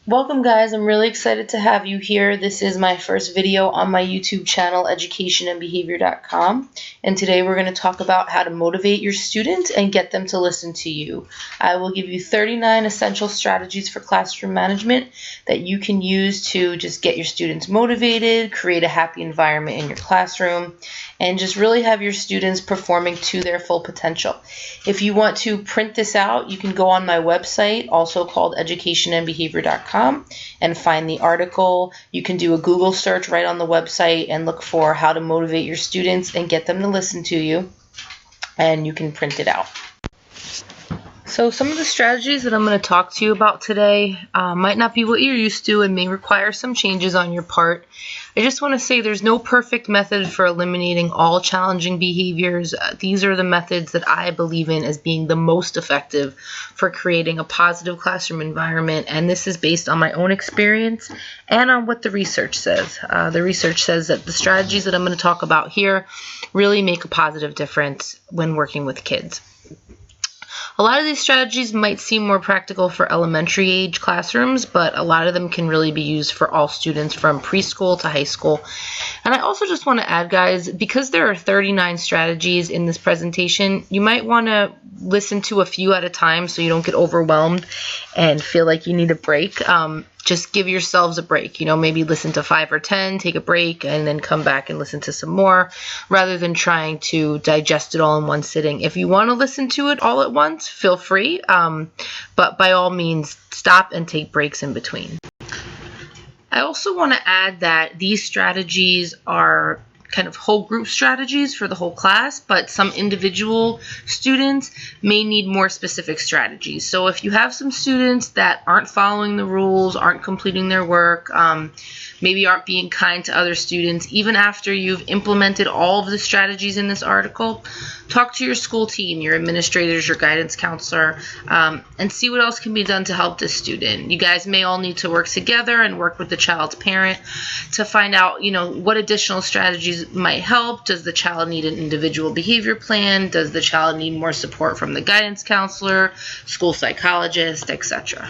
Welcome guys, I'm really excited to have you here. This is my first video on my YouTube channel, educationandbehavior.com, and today we're going to talk about how to motivate your students and get them to listen to you. I will give you 39 essential strategies for classroom management that you can use to just get your students motivated, create a happy environment in your classroom, and just really have your students performing to their full potential. If you want to print this out, you can go on my website, also called educationandbehavior.com, and find the article. You can do a Google search right on the website and look for how to motivate your students and get them to listen to you, and you can print it out. So some of the strategies that I'm going to talk to you about today might not be what you're used to and may require some changes on your part. I just want to say there's no perfect method for eliminating all challenging behaviors. These are the methods that I believe in as being the most effective for creating a positive classroom environment, and this is based on my own experience and on what the research says. The research says that the strategies that I'm going to talk about here really make a positive difference when working with kids. A lot of these strategies might seem more practical for elementary age classrooms, but a lot of them can really be used for all students from preschool to high school. And I also just want to add, guys, because there are 39 strategies in this presentation, you might want to listen to a few at a time so you don't get overwhelmed and feel like you need a break. Just give yourselves a break. Maybe listen to 5 or 10, take a break, and then come back and listen to some more, rather than trying to digest it all in one sitting. If you want to listen to it all at once, feel free, but by all means, stop and take breaks in between. I also want to add that these strategies are kind of whole group strategies for the whole class, but some individual students may need more specific strategies. So if you have some students that aren't following the rules, aren't completing their work, maybe aren't being kind to other students, even after you've implemented all of the strategies in this article, talk to your school team, your administrators, your guidance counselor, and see what else can be done to help this student. You guys may all need to work together and work with the child's parent to find out, what additional strategies might help. Does the child need an individual behavior plan? Does the child need more support from the guidance counselor, school psychologist, etc.?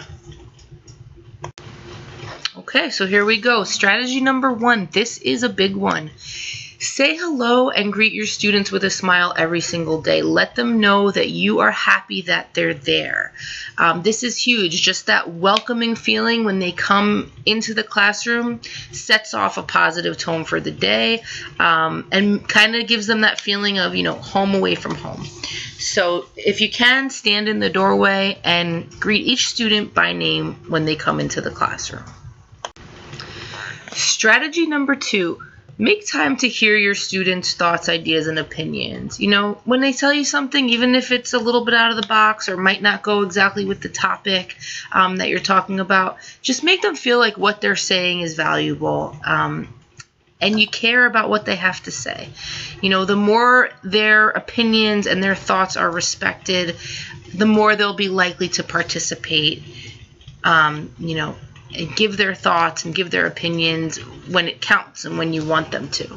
Okay, so here we go. Strategy number 1. This is a big one. Say hello and greet your students with a smile every single day. Let them know that you are happy that they're there. This is huge. Just that welcoming feeling when they come into the classroom sets off a positive tone for the day, and kind of gives them that feeling of, home away from home. So if you can, stand in the doorway and greet each student by name when they come into the classroom. Strategy number 2. Make time to hear your students' thoughts, ideas, and opinions. When they tell you something, even if it's a little bit out of the box or might not go exactly with the topic that you're talking about, just make them feel like what they're saying is valuable, and you care about what they have to say. The more their opinions and their thoughts are respected, the more they'll be likely to participate, and give their thoughts and give their opinions when it counts and when you want them to.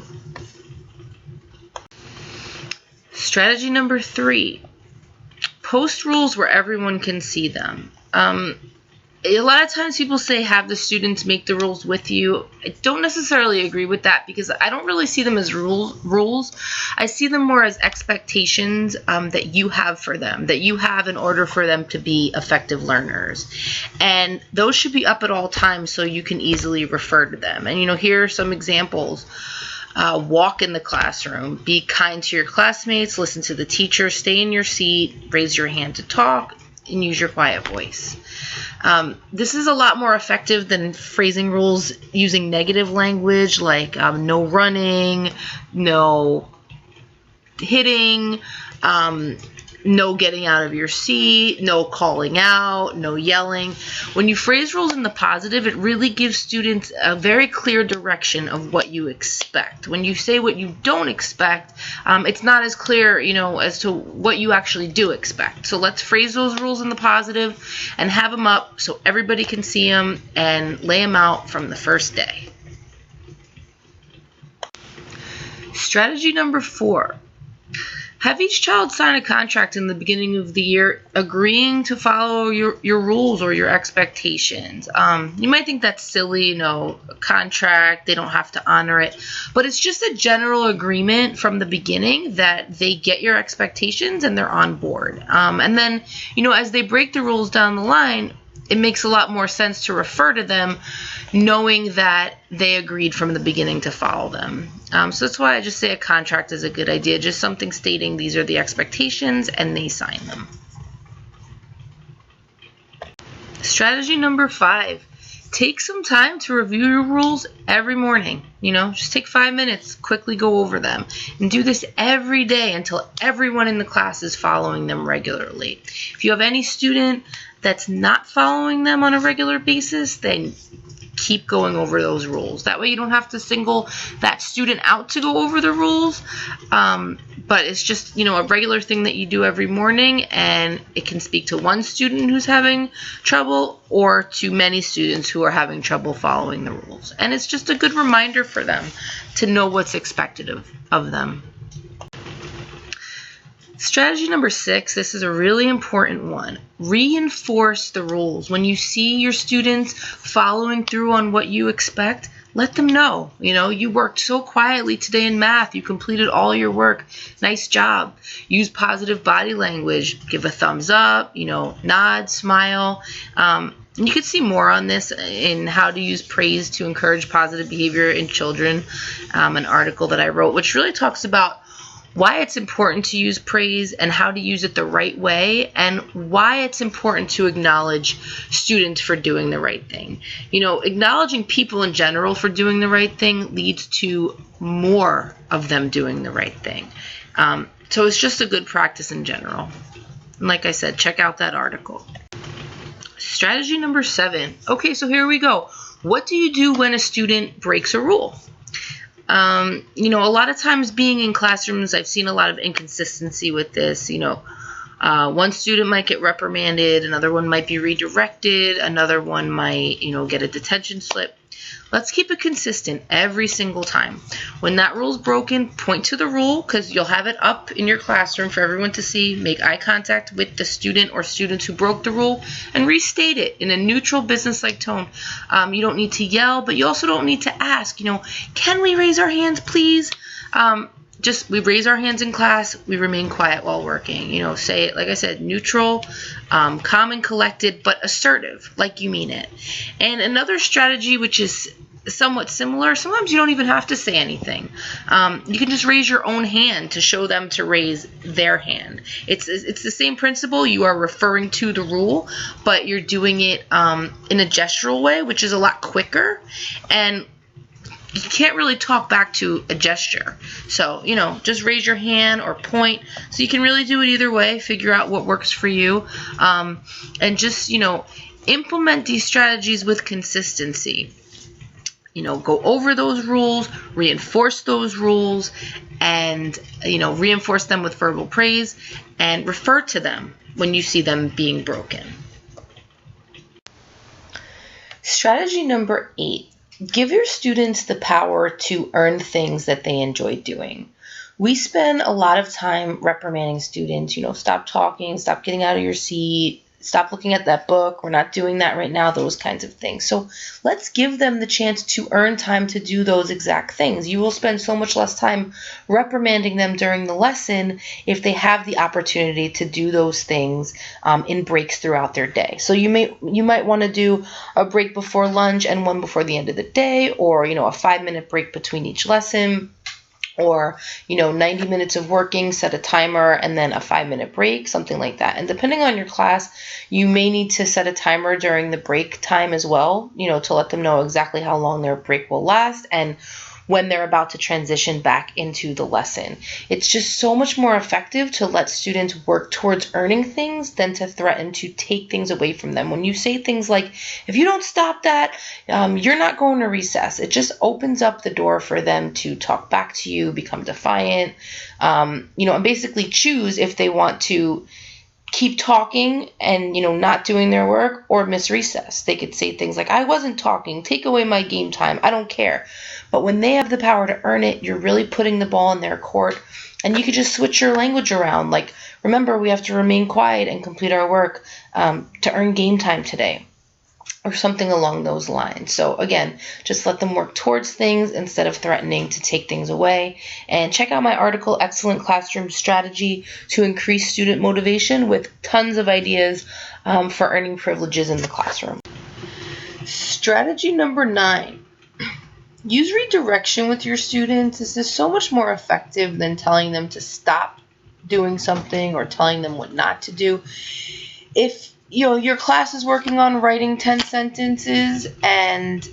Strategy number 3. Post rules where everyone can see them. A lot of times people say have the students make the rules with you. I don't necessarily agree with that, because I don't really see them as rules. I see them more as expectations that you have for them, that you have in order for them to be effective learners. And those should be up at all times so you can easily refer to them. And here are some examples. Walk in the classroom, be kind to your classmates, listen to the teacher, stay in your seat, raise your hand to talk, and use your quiet voice. This is a lot more effective than phrasing rules using negative language like no running, no hitting, no getting out of your seat, no calling out, no yelling. When you phrase rules in the positive, it really gives students a very clear direction of what you expect. When you say what you don't expect, it's not as clear, as to what you actually do expect. So let's phrase those rules in the positive and have them up so everybody can see them and lay them out from the first day. Strategy number 4. Have each child sign a contract in the beginning of the year agreeing to follow your rules or your expectations. You might think that's silly, a contract, they don't have to honor it. But it's just a general agreement from the beginning that they get your expectations and they're on board. And then, as they break the rules down the line, it makes a lot more sense to refer to them knowing that they agreed from the beginning to follow them. So that's why I just say a contract is a good idea, just something stating these are the expectations and they sign them. Strategy number 5, take some time to review your rules every morning. Just take 5 minutes, quickly go over them, and do this every day until everyone in the class is following them regularly. If you have any student that's not following them on a regular basis, then keep going over those rules. That way you don't have to single that student out to go over the rules, but it's just, a regular thing that you do every morning, and it can speak to one student who's having trouble or to many students who are having trouble following the rules. And it's just a good reminder for them to know what's expected of them. Strategy number 6, this is a really important one. Reinforce the rules. When you see your students following through on what you expect, let them know. You worked so quietly today in math. You completed all your work. Nice job. Use positive body language. Give a thumbs up, nod, smile. You can see more on this in how to use praise to encourage positive behavior in children, an article that I wrote, which really talks about why it's important to use praise and how to use it the right way, and why it's important to acknowledge students for doing the right thing. Acknowledging people in general for doing the right thing leads to more of them doing the right thing. So it's just a good practice in general. And like I said, check out that article. Strategy number 7. Okay, so here we go. What do you do when a student breaks a rule? A lot of times being in classrooms, I've seen a lot of inconsistency with this. One student might get reprimanded, another one might be redirected, another one might, get a detention slip. Let's keep it consistent every single time. When that rule's broken, point to the rule, because you'll have it up in your classroom for everyone to see. Make eye contact with the student or students who broke the rule and restate it in a neutral, business-like tone. You don't need to yell, but you also don't need to ask, can we raise our hands, please? We raise our hands in class, we remain quiet while working. Say it, like I said, neutral, calm and collected, but assertive, like you mean it. And another strategy, which is somewhat similar, sometimes you don't even have to say anything. You can just raise your own hand to show them to raise their hand. It's the same principle. You are referring to the rule, but you're doing it in a gestural way, which is a lot quicker, and you can't really talk back to a gesture. So, just raise your hand or point. So you can really do it either way. Figure out what works for you. And just, implement these strategies with consistency. Go over those rules, reinforce those rules, and, reinforce them with verbal praise and refer to them when you see them being broken. Strategy number 8. Give your students the power to earn things that they enjoy doing. We spend a lot of time reprimanding students, stop talking, stop getting out of your seat, stop looking at that book, we're not doing that right now, those kinds of things. So let's give them the chance to earn time to do those exact things. You will spend so much less time reprimanding them during the lesson if they have the opportunity to do those things in breaks throughout their day. So you might want to do a break before lunch and one before the end of the day, or a 5-minute break between each lesson. Or, 90 minutes of working, set a timer, and then a 5-minute break, something like that. And depending on your class, you may need to set a timer during the break time as well, to let them know exactly how long their break will last and when they're about to transition back into the lesson. It's just so much more effective to let students work towards earning things than to threaten to take things away from them. When you say things like, if you don't stop that, you're not going to recess, it just opens up the door for them to talk back to you, become defiant, and basically choose if they want to keep talking and, not doing their work, or miss recess. They could say things like, I wasn't talking, take away my game time, I don't care. But when they have the power to earn it, you're really putting the ball in their court, and you could just switch your language around. Like, remember, we have to remain quiet and complete our work to earn game time today, or something along those lines. So again, just let them work towards things instead of threatening to take things away. And check out my article, Excellent Classroom Strategy to Increase Student Motivation, with tons of ideas for earning privileges in the classroom. Strategy number 9. Use redirection with your students. This is so much more effective than telling them to stop doing something or telling them what not to do. If your class is working on writing 10 sentences and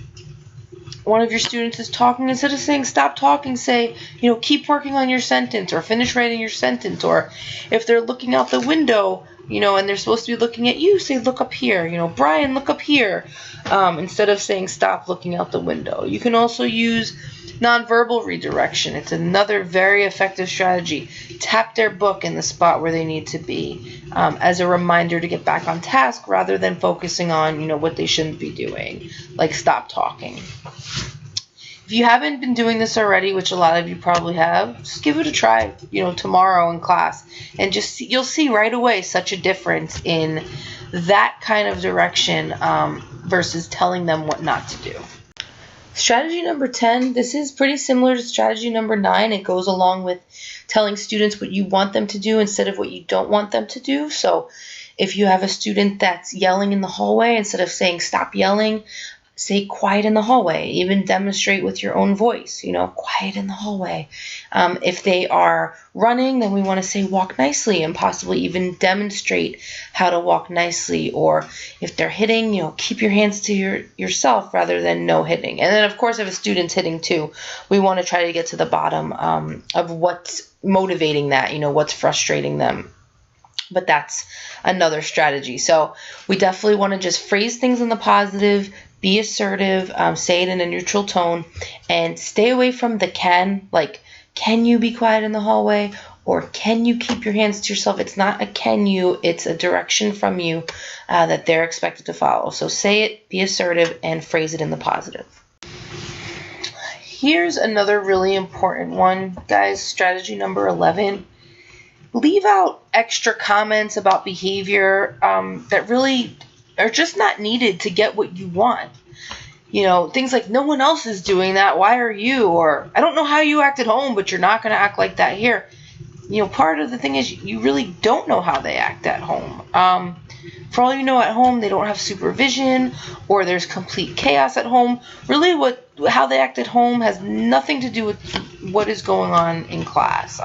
one of your students is talking, instead of saying stop talking, say, keep working on your sentence, or finish writing your sentence. Or if they're looking out the window, and they're supposed to be looking at you, say, look up here, Brian, look up here, instead of saying stop looking out the window. You can also use nonverbal redirection. It's another very effective strategy. Tap their book in the spot where they need to be, as a reminder to get back on task, rather than focusing on, what they shouldn't be doing, like stop talking. If you haven't been doing this already, which a lot of you probably have, just give it a try, tomorrow in class, and you'll see right away such a difference in that kind of direction versus telling them what not to do. Strategy number 10, this is pretty similar to strategy number 9. It goes along with telling students what you want them to do instead of what you don't want them to do. So if you have a student that's yelling in the hallway, instead of saying stop yelling, say quiet in the hallway. Even demonstrate with your own voice, quiet in the hallway. If they are running, then we want to say walk nicely, and possibly even demonstrate how to walk nicely. Or if they're hitting, keep your hands to yourself rather than no hitting. And then, of course, if a student's hitting too, we want to try to get to the bottom of what's motivating that, what's frustrating them. But that's another strategy. So we definitely want to just phrase things in the positive, be assertive, say it in a neutral tone, and stay away from the can, like, can you be quiet in the hallway? Or can you keep your hands to yourself? It's not a can you, it's a direction from you that they're expected to follow. So say it, be assertive, and phrase it in the positive. Here's another really important one, guys, strategy number 11. Leave out extra comments about behavior that really are just not needed to get what you want. Things like, no one else is doing that, why are you? Or, I don't know how you act at home, but you're not going to act like that here. Part of the thing is you really don't know how they act at home. For all you know, at home they don't have supervision, or there's complete chaos at home. Really, how they act at home has nothing to do with what is going on in class.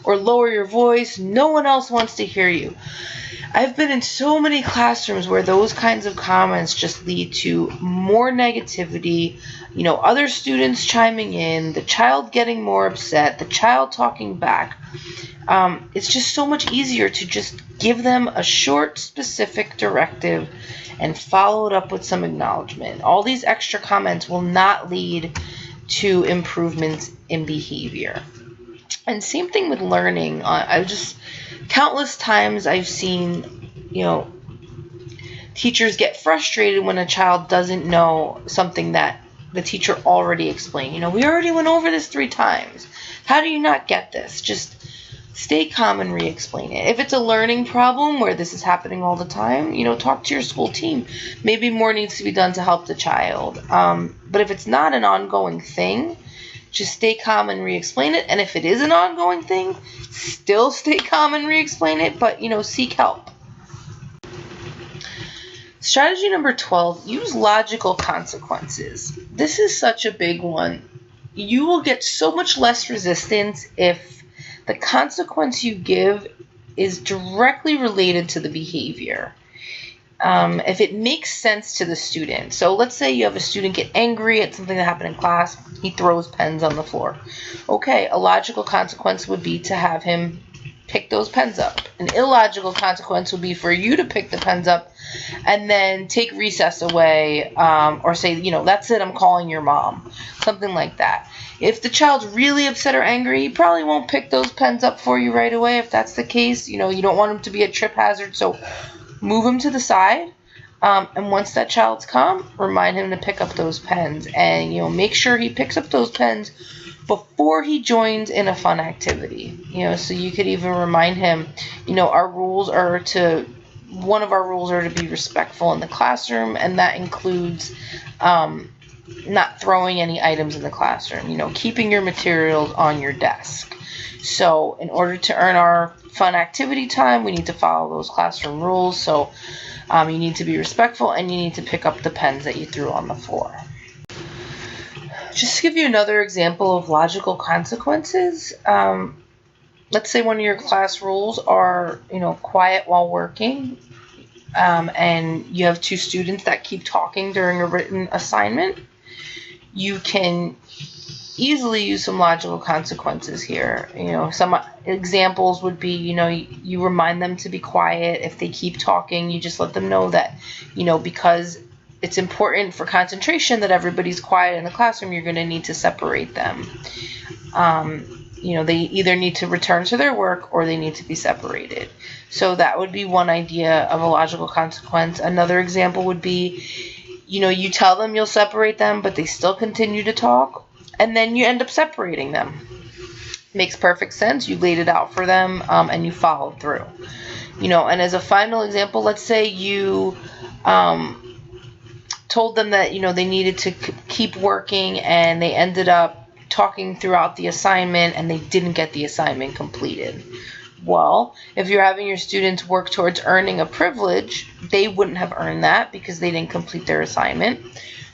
Or lower your voice. No one else wants to hear you. I've been in so many classrooms where those kinds of comments just lead to more negativity, other students chiming in, the child getting more upset, the child talking back. It's just so much easier to just give them a short, specific directive and follow it up with some acknowledgement. All these extra comments will not lead to improvements in behavior. And same thing with learning. Countless times I've seen, teachers get frustrated when a child doesn't know something that the teacher already explained. We already went over this 3 times. How do you not get this? Just stay calm and re-explain it. If it's a learning problem where this is happening all the time, talk to your school team. Maybe more needs to be done to help the child. But if it's not an ongoing thing, just stay calm and re-explain it. And if it is an ongoing thing, still stay calm and re-explain it, but, seek help. Strategy number 12, use logical consequences. This is such a big one. You will get so much less resistance if the consequence you give is directly related to the behavior. If it makes sense to the student. So let's say you have a student get angry at something that happened in class. He throws pens on the floor. Okay, a logical consequence would be to have him pick those pens up. An illogical consequence would be for you to pick the pens up and then take recess away, or say, that's it, I'm calling your mom, something like that. If the child's really upset or angry, he probably won't pick those pens up for you right away. If that's the case, you don't want him to be a trip hazard, so move him to the side. And once that child's calm, remind him to pick up those pens, and make sure he picks up those pens before he joins in a fun activity. So you could even remind him, one of our rules are to be respectful in the classroom, and that includes not throwing any items in the classroom, keeping your materials on your desk. So in order to earn our fun activity time, we need to follow those classroom rules. So you need to be respectful, and you need to pick up the pens that you threw on the floor. Just to give you another example of logical consequences, let's say one of your class rules are, quiet while working, and you have two students that keep talking during a written assignment. You can easily use some logical consequences here. Some examples would be, you remind them to be quiet. If they keep talking, you just let them know that, because it's important for concentration that everybody's quiet in the classroom, you're going to need to separate them. They either need to return to their work or they need to be separated. So that would be one idea of a logical consequence. Another example would be, you tell them you'll separate them, but they still continue to talk, and then you end up separating them. Makes perfect sense. You laid it out for them, and you followed through. And as a final example, let's say you told them that they needed to keep working, and they ended up talking throughout the assignment, and they didn't get the assignment completed. Well, if you're having your students work towards earning a privilege, they wouldn't have earned that because they didn't complete their assignment.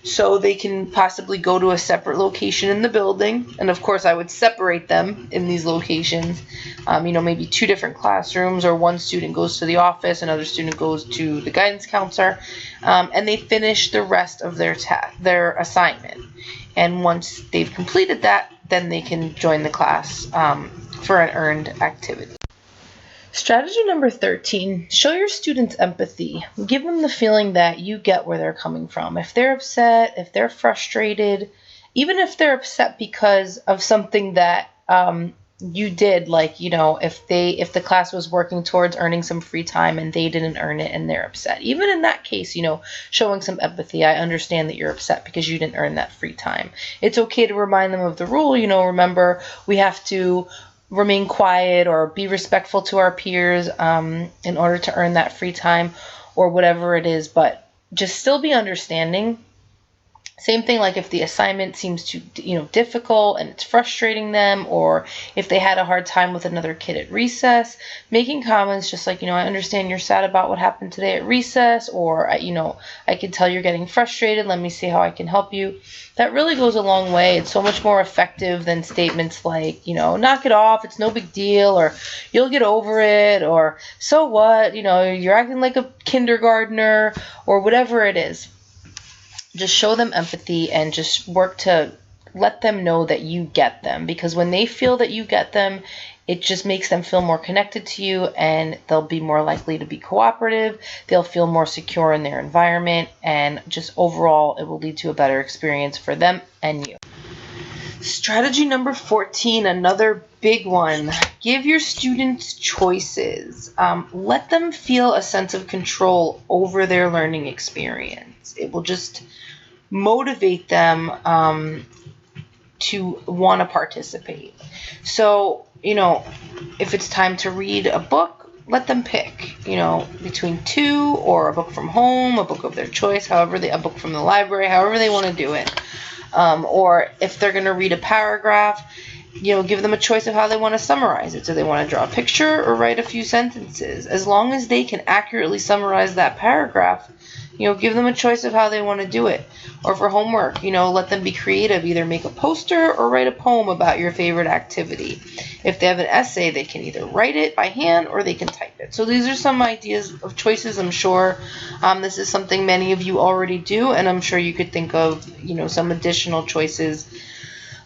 So they can possibly go to a separate location in the building, and of course I would separate them in these locations. Maybe two different classrooms, or one student goes to the office, another student goes to the guidance counselor, and they finish the rest of their assignment. And once they've completed that, then they can join the class for an earned activity. Strategy number 13, show your students empathy. Give them the feeling that you get where they're coming from. If they're upset, if they're frustrated, even if they're upset because of something that you did, like, if the class was working towards earning some free time and they didn't earn it and they're upset. Even in that case, showing some empathy. I understand that you're upset because you didn't earn that free time. It's okay to remind them of the rule. Remember, we have to remain quiet or be respectful to our peers in order to earn that free time or whatever it is, but just still be understanding. Same thing, like if the assignment seems too difficult and it's frustrating them, or if they had a hard time with another kid at recess, making comments just like, I understand you're sad about what happened today at recess, or I can tell you're getting frustrated, let me see how I can help you. That really goes a long way. It's so much more effective than statements like, knock it off, it's no big deal, or you'll get over it, or so what, you're acting like a kindergartner, or whatever it is. Just show them empathy and just work to let them know that you get them, because when they feel that you get them, it just makes them feel more connected to you, and they'll be more likely to be cooperative. They'll feel more secure in their environment, and just overall, it will lead to a better experience for them and you. Strategy number 14, another big one. Give your students choices. Let them feel a sense of control over their learning experience. It will just motivate them to want to participate. So, if it's time to read a book, let them pick, between two, or a book from home, a book of their choice, a book from the library, however they want to do it. Or if they're going to read a paragraph, give them a choice of how they want to summarize it. Do they want to draw a picture or write a few sentences? As long as they can accurately summarize that paragraph, give them a choice of how they want to do it. Or for homework, let them be creative. Either make a poster or write a poem about your favorite activity. If they have an essay, they can either write it by hand or they can type it. So these are some ideas of choices. I'm sure this is something many of you already do, and I'm sure you could think of, some additional choices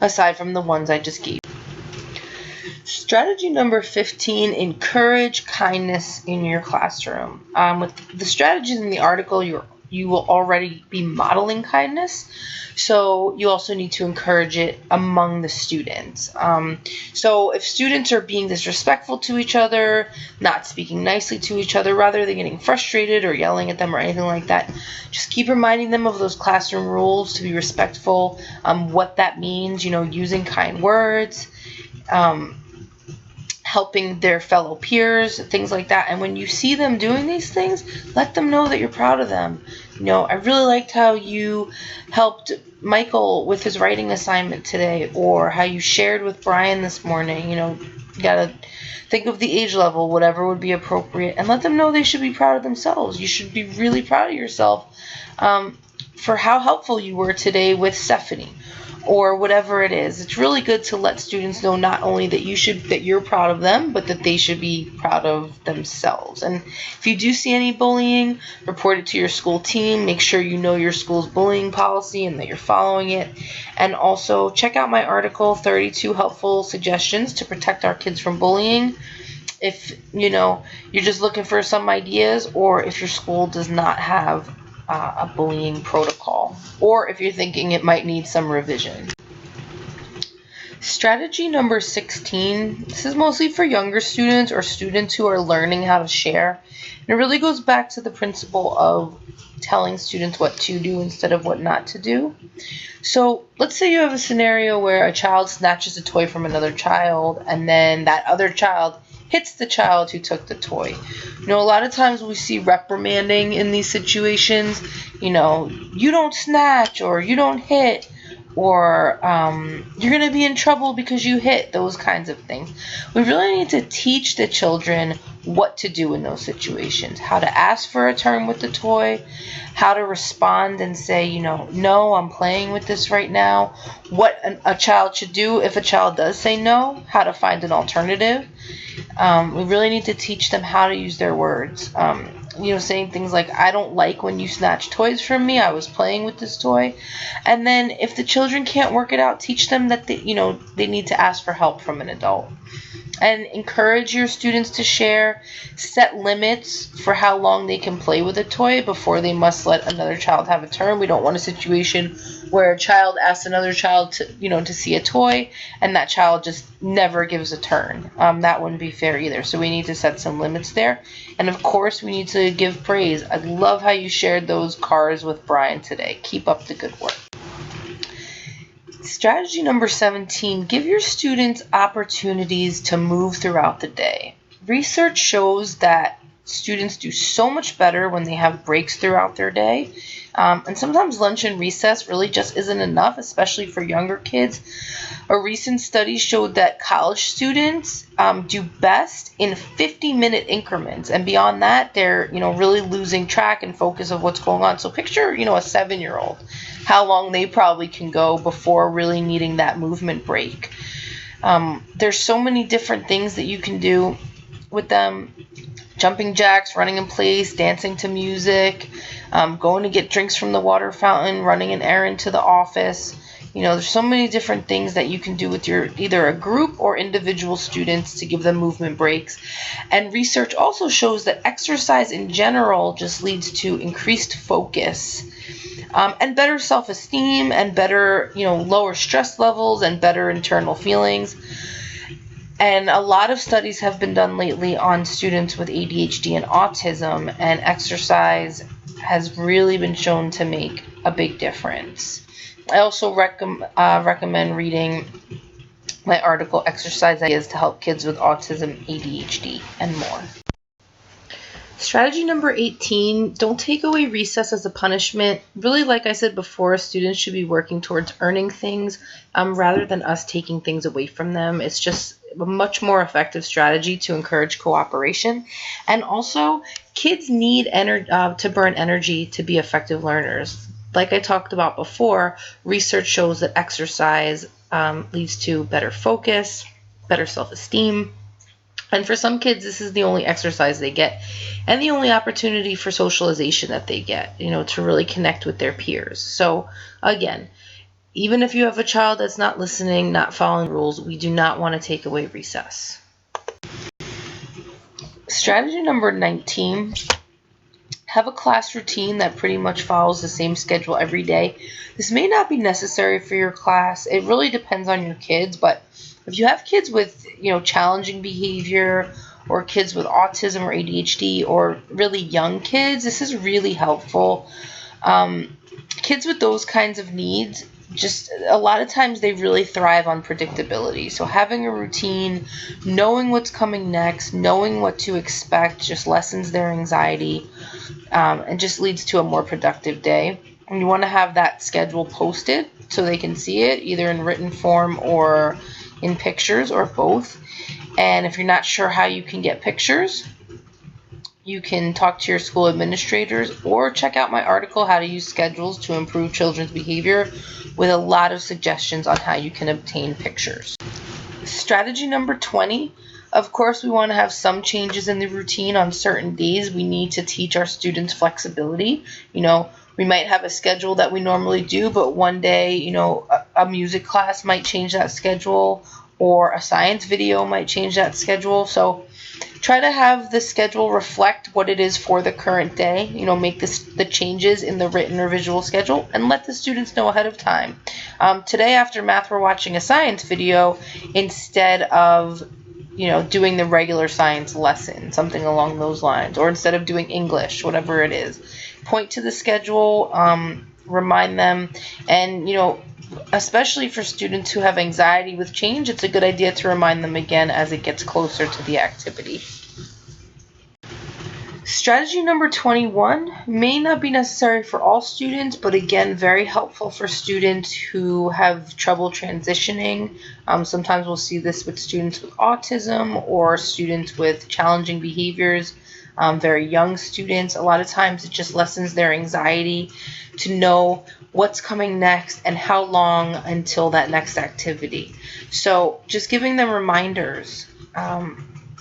aside from the ones I just gave. Strategy number 15, encourage kindness in your classroom. With the strategies in the article, you will already be modeling kindness, so you also need to encourage it among the students. So if students are being disrespectful to each other, not speaking nicely to each other, rather than getting frustrated or yelling at them or anything like that, just keep reminding them of those classroom rules to be respectful, what that means, using kind words, helping their fellow peers, things like that. And when you see them doing these things, let them know that you're proud of them. I really liked how you helped Michael with his writing assignment today, or how you shared with Brian this morning. You gotta think of the age level, whatever would be appropriate, and let them know they should be proud of themselves. You should be really proud of yourself for how helpful you were today with Stephanie, or whatever it is. It's really good to let students know not only that you're proud of them, but that they should be proud of themselves. And if you do see any bullying, report it to your school team. Make sure you know your school's bullying policy and that you're following it. And also check out my article, 32 Helpful Suggestions to Protect Our Kids from Bullying. If you're just looking for some ideas, or if your school does not have a bullying protocol, or if you're thinking it might need some revision. Strategy number 16, this is mostly for younger students or students who are learning how to share. And it really goes back to the principle of telling students what to do instead of what not to do. So let's say you have a scenario where a child snatches a toy from another child, and then that other child hits the child who took the toy. A lot of times we see reprimanding in these situations. You don't snatch, or you don't hit, or you're going to be in trouble because you hit, those kinds of things. We really need to teach the children what to do in those situations, how to ask for a turn with the toy, how to respond and say, no, I'm playing with this right now, what a child should do if a child does say no, how to find an alternative. We really need to teach them how to use their words. Saying things like, I don't like when you snatch toys from me. I was playing with this toy. And then if the children can't work it out, teach them that they need to ask for help from an adult. And encourage your students to share. Set limits for how long they can play with a toy before they must let another child have a turn. We don't want a situation where a child asks another child to see a toy, and that child just never gives a turn. That wouldn't be fair either. So we need to set some limits there. And of course, we need to give praise. I love how you shared those cars with Brian today. Keep up the good work. Strategy number 17, give your students opportunities to move throughout the day. Research shows that students do so much better when they have breaks throughout their day. And sometimes lunch and recess really just isn't enough, especially for younger kids. A recent study showed that college students do best in 50-minute increments. And beyond that, they're, really losing track and focus of what's going on. So picture, a 7-year-old, how long they probably can go before really needing that movement break. There's so many different things that you can do with them. Jumping jacks, running in place, dancing to music, going to get drinks from the water fountain, running an errand to the office. There's so many different things that you can do with your either a group or individual students to give them movement breaks. And research also shows that exercise in general just leads to increased focus, and better self-esteem, and better, lower stress levels, and better internal feelings. And a lot of studies have been done lately on students with ADHD and autism, and exercise has really been shown to make a big difference. I also recommend reading my article, Exercise Ideas to Help Kids with Autism, ADHD, and more. Strategy number 18, don't take away recess as a punishment. Really, like I said before, students should be working towards earning things rather than us taking things away from them. It's just a much more effective strategy to encourage cooperation. And also, kids need to burn energy to be effective learners. Like I talked about before, research shows that exercise leads to better focus, better self-esteem. And for some kids, this is the only exercise they get and the only opportunity for socialization that they get, to really connect with their peers. So again, Even if you have a child that's not listening, not following rules, we do not want to take away recess. Strategy number 19, have a class routine that pretty much follows the same schedule every day. This may not be necessary for your class. It really depends on your kids, but if you have kids with, challenging behavior, or kids with autism or ADHD, or really young kids, this is really helpful. Kids with those kinds of needs, just a lot of times they really thrive on predictability. So having a routine, knowing what's coming next, knowing what to expect, just lessens their anxiety, and just leads to a more productive day. And you want to have that schedule posted so they can see it either in written form or in pictures, or both. And if you're not sure how you can get pictures, you can talk to your school administrators or check out my article, How to Use Schedules to Improve Children's Behavior, with a lot of suggestions on how you can obtain pictures. Strategy number 20, of course, we want to have some changes in the routine on certain days. We need to teach our students flexibility. We might have a schedule that we normally do, but one day, a music class might change that schedule, or a science video might change that schedule. So try to have the schedule reflect what it is for the current day. Make the changes in the written or visual schedule and let the students know ahead of time. Today after math, we're watching a science video instead of doing the regular science lesson, something along those lines, or instead of doing English, whatever it is. Point to the schedule, remind them, and especially for students who have anxiety with change, it's a good idea to remind them again as it gets closer to the activity. Strategy number 21 may not be necessary for all students, but again, very helpful for students who have trouble transitioning. Sometimes we'll see this with students with autism or students with challenging behaviors, very young students. A lot of times it just lessens their anxiety to know what's coming next and how long until that next activity. So just giving them reminders.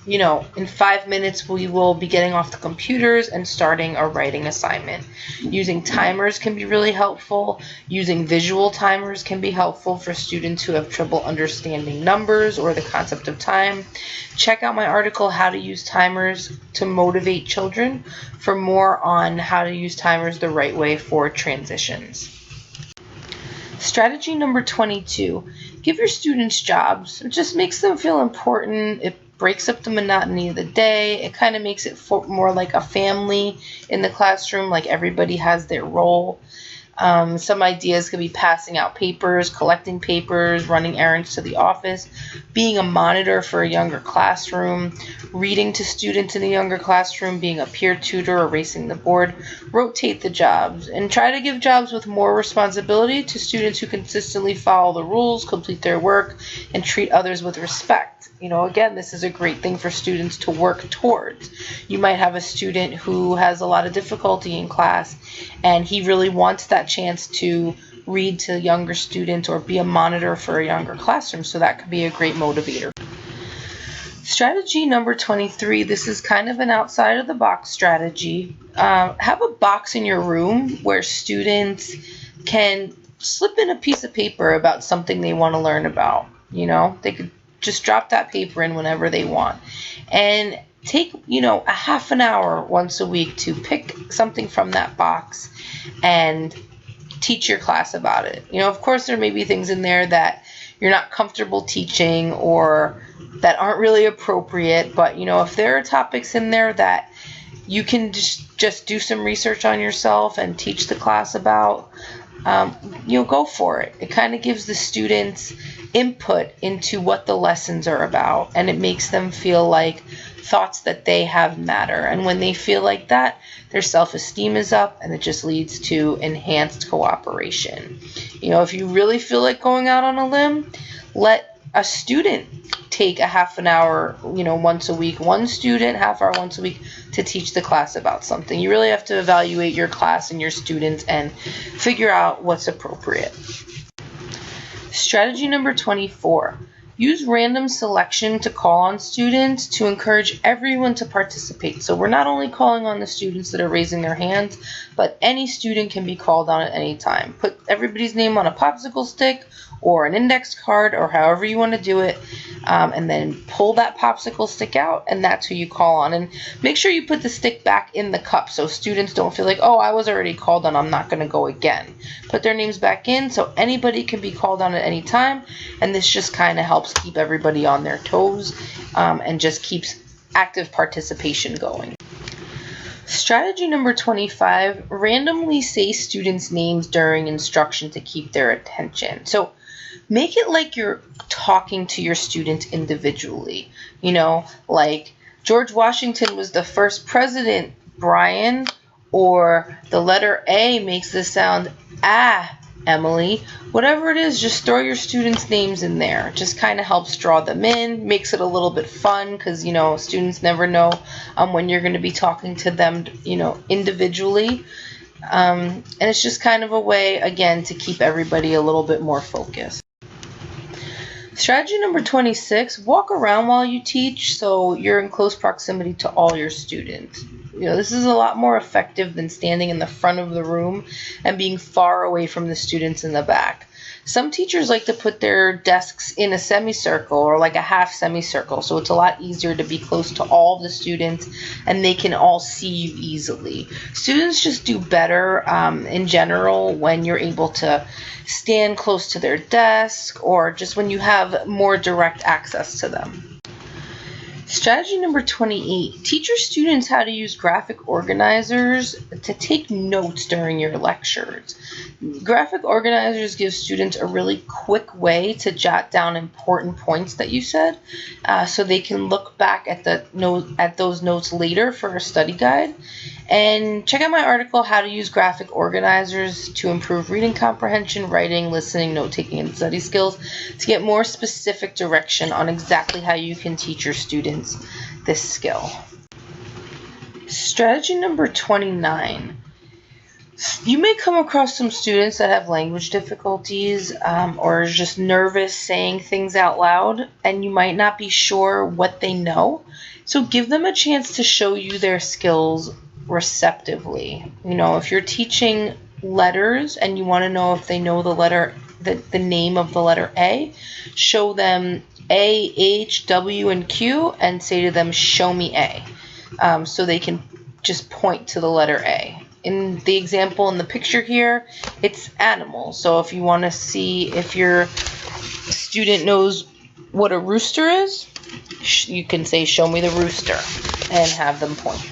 In 5 minutes we will be getting off the computers and starting a writing assignment. Using timers can be really helpful. Using visual timers can be helpful for students who have trouble understanding numbers or the concept of time. Check out my article, How to Use Timers to Motivate Children, for more on how to use timers the right way for transitions. Strategy number 22, give your students jobs. It just makes them feel important. It breaks up the monotony of the day. It kind of makes it more like a family in the classroom, like everybody has their role. Some ideas could be passing out papers, collecting papers, running errands to the office, being a monitor for a younger classroom, reading to students in a younger classroom, being a peer tutor, erasing the board. Rotate the jobs and try to give jobs with more responsibility to students who consistently follow the rules, complete their work, and treat others with respect. Again, this is a great thing for students to work towards. You might have a student who has a lot of difficulty in class, and he really wants that chance to read to younger students or be a monitor for a younger classroom, so that could be a great motivator. Strategy number 23, this is kind of an outside of the box strategy. Have a box in your room where students can slip in a piece of paper about something they want to learn about. They could just drop that paper in whenever they want, and take a half an hour once a week to pick something from that box and teach your class about it. Of course there may be things in there that you're not comfortable teaching or that aren't really appropriate, but if there are topics in there that you can just do some research on yourself and teach the class about, go for it. It kind of gives the students input into what the lessons are about, and it makes them feel like thoughts that they have matter. And when they feel like that, their self-esteem is up, and it just leads to enhanced cooperation. If you really feel like going out on a limb, let a student take a half an hour, once a week, one student, half hour once a week, to teach the class about something. You really have to evaluate your class and your students and figure out what's appropriate. Strategy number 24, Use random selection to call on students to encourage everyone to participate. So we're not only calling on the students that are raising their hands, but any student can be called on at any time. Put everybody's name on a popsicle stick or an index card or however you want to do it, and then pull that popsicle stick out, and that's who you call on. And make sure you put the stick back in the cup so students don't feel like, oh, I was already called on, I'm not going to go again. Put their names back in so anybody can be called on at any time, and this just kind of helps keep everybody on their toes, and just keeps active participation going. Strategy number 25, randomly say students' names during instruction to keep their attention. So make it like you're talking to your student individually. Like George Washington was the first president, Brian, or the letter A makes the sound ah, Emily. Whatever it is, just throw your students' names in there. It just kind of helps draw them in, makes it a little bit fun because, students never know when you're going to be talking to them, individually. And it's just kind of a way, again, to keep everybody a little bit more focused. Strategy number 26, walk around while you teach so you're in close proximity to all your students. This is a lot more effective than standing in the front of the room and being far away from the students in the back. Some teachers like to put their desks in a semicircle or like a half semicircle, so it's a lot easier to be close to all of the students and they can all see you easily. Students just do better in general when you're able to stand close to their desk or just when you have more direct access to them. Strategy number 28, teach your students how to use graphic organizers to take notes during your lectures. Graphic organizers give students a really quick way to jot down important points that you said, so they can look back at those notes later for a study guide. And check out my article, How to Use Graphic Organizers to Improve Reading Comprehension, Writing, Listening, Note-Taking, and Study Skills to get more specific direction on exactly how you can teach your students this skill. Strategy number 29. You may come across some students that have language difficulties or are just nervous saying things out loud, and you might not be sure what they know. So give them a chance to show you their skills receptively. If you're teaching letters and you want to know if they know the name of the letter A, show them A, H, W, and Q and say to them, show me A, so they can just point to the letter A. In the example in the picture here, it's animal. So if you want to see if your student knows what a rooster is, you can say, show me the rooster, and have them point.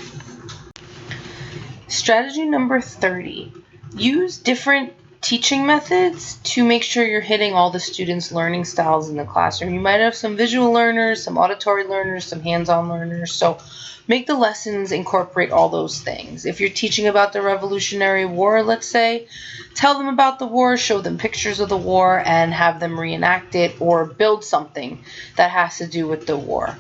Strategy number 30. Use different teaching methods to make sure you're hitting all the students' learning styles in the classroom. You might have some visual learners, some auditory learners, some hands-on learners. So make the lessons incorporate all those things. If you're teaching about the Revolutionary War, let's say, tell them about the war, show them pictures of the war, and have them reenact it or build something that has to do with the war.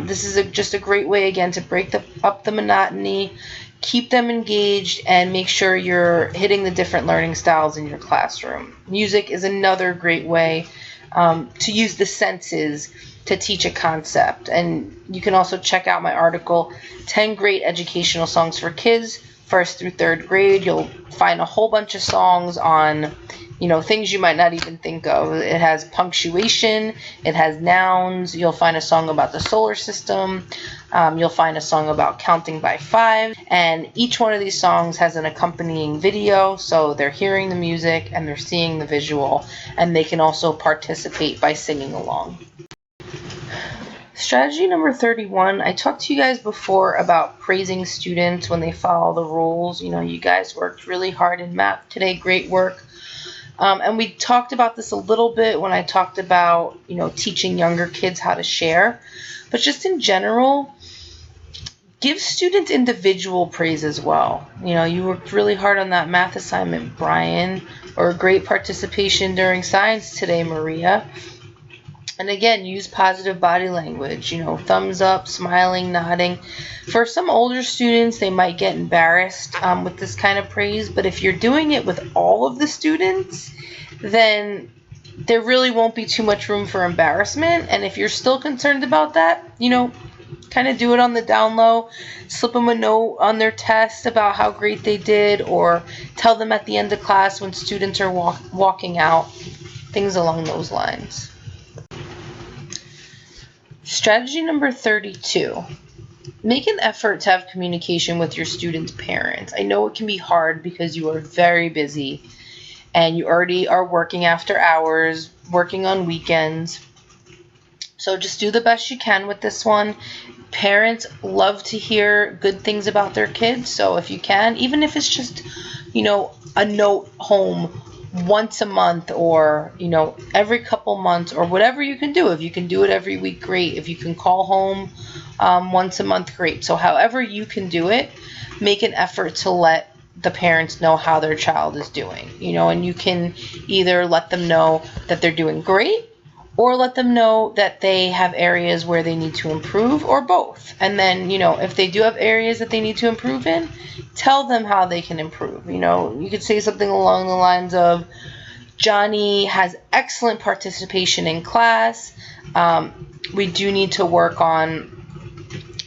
This is just a great way, again, to break up the monotony, keep them engaged, and make sure you're hitting the different learning styles in your classroom. Music is another great way to use the senses to teach a concept. And you can also check out my article, 10 Great Educational Songs for Kids, 1st through 3rd grade. You'll find a whole bunch of songs on things you might not even think of. It has punctuation, it has nouns, you'll find a song about the solar system, you'll find a song about counting by 5, and each one of these songs has an accompanying video, so they're hearing the music and they're seeing the visual, and they can also participate by singing along. Strategy number 31, I talked to you guys before about praising students when they follow the rules. You guys worked really hard in math today, great work. And we talked about this a little bit when I talked about, teaching younger kids how to share. But just in general, give students individual praise as well. You worked really hard on that math assignment, Brian, or great participation during science today, Maria. And again, use positive body language, thumbs up, smiling, nodding. For some older students, they might get embarrassed with this kind of praise, but if you're doing it with all of the students, then there really won't be too much room for embarrassment. And if you're still concerned about that, kind of do it on the down low. Slip them a note on their test about how great they did, or tell them at the end of class when students are walking out, things along those lines. Strategy number 32. Make an effort to have communication with your students' parents. I know it can be hard because you are very busy and you already are working after hours, working on weekends. So just do the best you can with this one. Parents love to hear good things about their kids. So if you can, even if it's just, a note home once a month, or, every couple months, or whatever you can do. If you can do it every week, great. If you can call home once a month, great. So however you can do it, make an effort to let the parents know how their child is doing, and you can either let them know that they're doing great, or let them know that they have areas where they need to improve, or both. And then, if they do have areas that they need to improve in, tell them how they can improve. You could say something along the lines of, Johnny has excellent participation in class. We do need to work on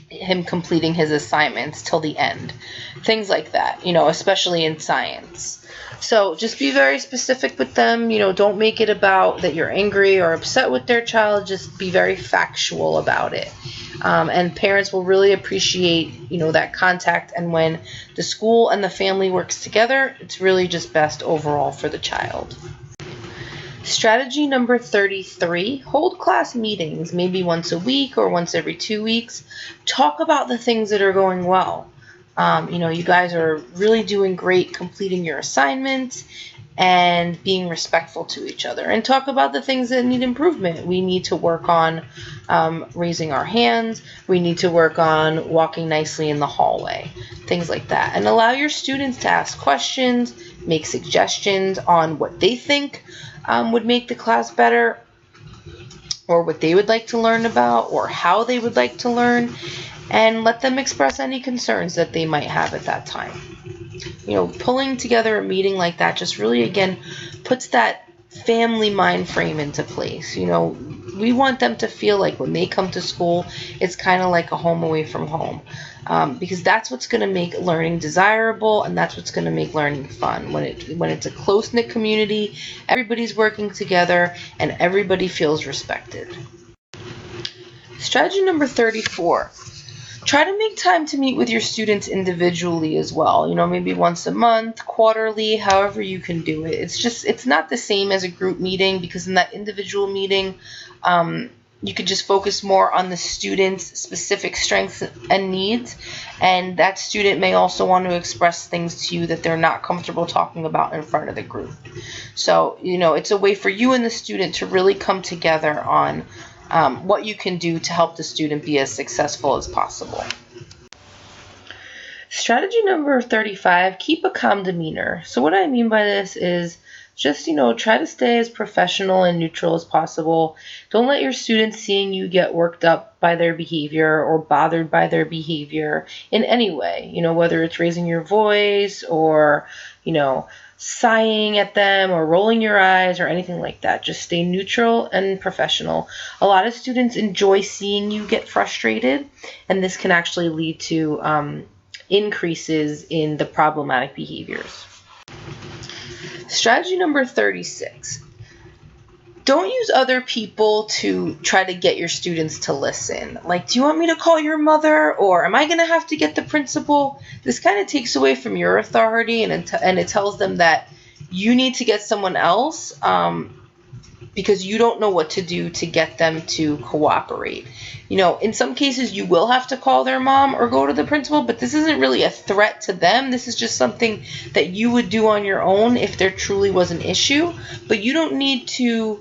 him completing his assignments till the end. Things like that, especially in science. So just be very specific with them. Don't make it about that you're angry or upset with their child. Just be very factual about it. And parents will really appreciate, that contact. And when the school and the family works together, it's really just best overall for the child. Strategy number 33, hold class meetings, maybe once a week or once every 2 weeks. Talk about the things that are going well. You guys are really doing great completing your assignments and being respectful to each other. And talk about the things that need improvement. We need to work on raising our hands. We need to work on walking nicely in the hallway. Things like that. And allow your students to ask questions, make suggestions on what they think would make the class better, or what they would like to learn about, or how they would like to learn, and let them express any concerns that they might have at that time. Pulling together a meeting like that just really, again, puts that family mind frame into place. We want them to feel like when they come to school, it's kind of like a home away from home. Because that's what's going to make learning desirable, and that's what's going to make learning fun. When it's a close-knit community, everybody's working together, and everybody feels respected. Strategy number 34. Try to make time to meet with your students individually as well. Maybe once a month, quarterly, however you can do it. It's not the same as a group meeting, because in that individual meeting, you could just focus more on the student's specific strengths and needs, and that student may also want to express things to you that they're not comfortable talking about in front of the group. So, it's a way for you and the student to really come together on what you can do to help the student be as successful as possible. Strategy number 35, keep a calm demeanor. So what I mean by this is just, try to stay as professional and neutral as possible. Don't let your students seeing you get worked up by their behavior or bothered by their behavior in any way, whether it's raising your voice or, sighing at them or rolling your eyes or anything like that. Just stay neutral and professional. A lot of students enjoy seeing you get frustrated, and this can actually lead to increases in the problematic behaviors. Strategy number 36. Don't use other people to try to get your students to listen. Like, do you want me to call your mother, or am I going to have to get the principal? This kind of takes away from your authority, and it tells them that you need to get someone else because you don't know what to do to get them to cooperate. In some cases you will have to call their mom or go to the principal, but this isn't really a threat to them. This is just something that you would do on your own if there truly was an issue, but you don't need to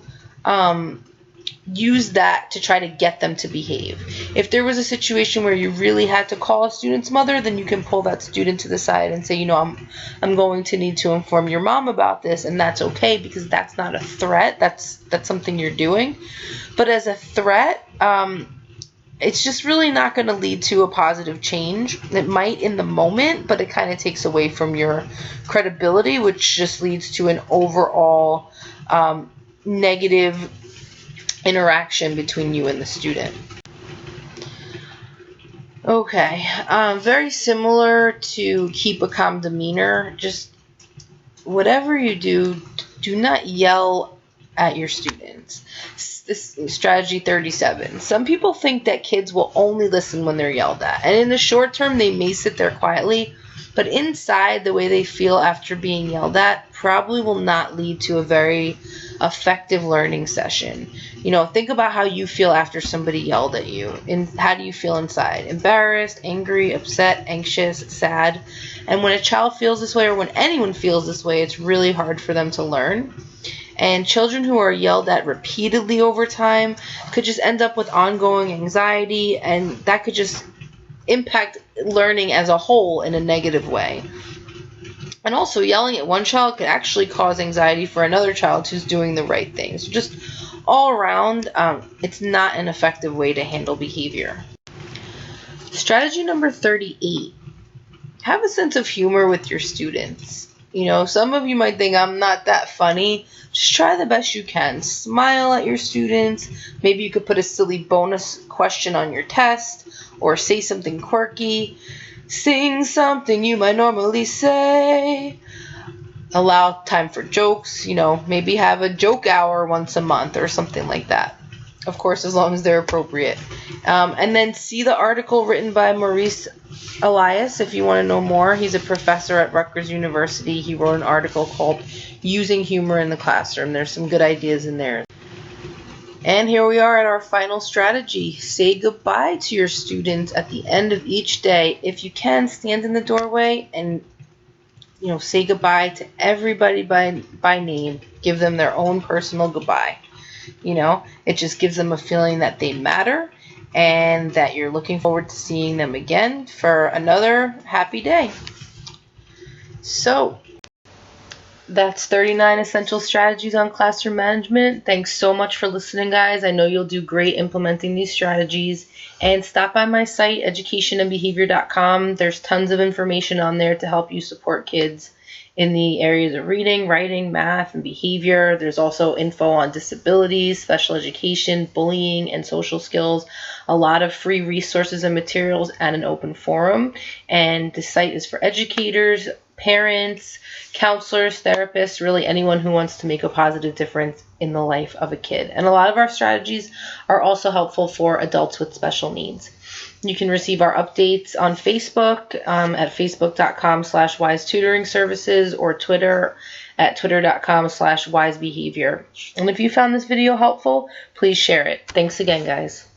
use that to try to get them to behave. If there was a situation where you really had to call a student's mother, then you can pull that student to the side and say, I'm going to need to inform your mom about this, and that's okay, because that's not a threat. That's something you're doing. But as a threat, it's just really not going to lead to a positive change. It might in the moment, but it kind of takes away from your credibility, which just leads to an overall negative interaction between you and the student. Okay, very similar to keep a calm demeanor. Just whatever you do, do not yell at your students. This is strategy 37. Some people think that kids will only listen when they're yelled at. And in the short term, they may sit there quietly, but inside, the way they feel after being yelled at probably will not lead to a very effective learning session. Think about how you feel after somebody yelled at you. And how do you feel inside? Embarrassed, angry, upset, anxious, sad. And when a child feels this way, or when anyone feels this way, it's really hard for them to learn. And children who are yelled at repeatedly over time could just end up with ongoing anxiety, and that could just impact learning as a whole in a negative way. And also, yelling at one child could actually cause anxiety for another child who's doing the right thing. So just all around, it's not an effective way to handle behavior. Strategy number 38. Have a sense of humor with your students. Some of you might think I'm not that funny. Just try the best you can. Smile at your students. Maybe you could put a silly bonus question on your test, or say something quirky. Sing something you might normally say. Allow time for jokes. Maybe have a joke hour once a month or something like that. Of course, as long as they're appropriate. And then see the article written by Maurice Elias if you want to know more. He's a professor at Rutgers University. He wrote an article called Using Humor in the Classroom. There's some good ideas in there. And here we are at our final strategy. Say goodbye to your students at the end of each day. If you can, stand in the doorway and say goodbye to everybody by name. Give them their own personal goodbye. It just gives them a feeling that they matter and that you're looking forward to seeing them again for another happy day. So that's 39 essential strategies on classroom management. Thanks so much for listening, guys. I know you'll do great implementing these strategies. And stop by my site, educationandbehavior.com. There's tons of information on there to help you support kids in the areas of reading, writing, math, and behavior. There's also info on disabilities, special education, bullying, and social skills. A lot of free resources and materials and an open forum. And the site is for educators, parents, counselors, therapists, really anyone who wants to make a positive difference in the life of a kid. And a lot of our strategies are also helpful for adults with special needs. You can receive our updates on Facebook at facebook.com/wise tutoring services, or Twitter at twitter.com/wisebehavior. And if you found this video helpful, please share it. Thanks again, guys.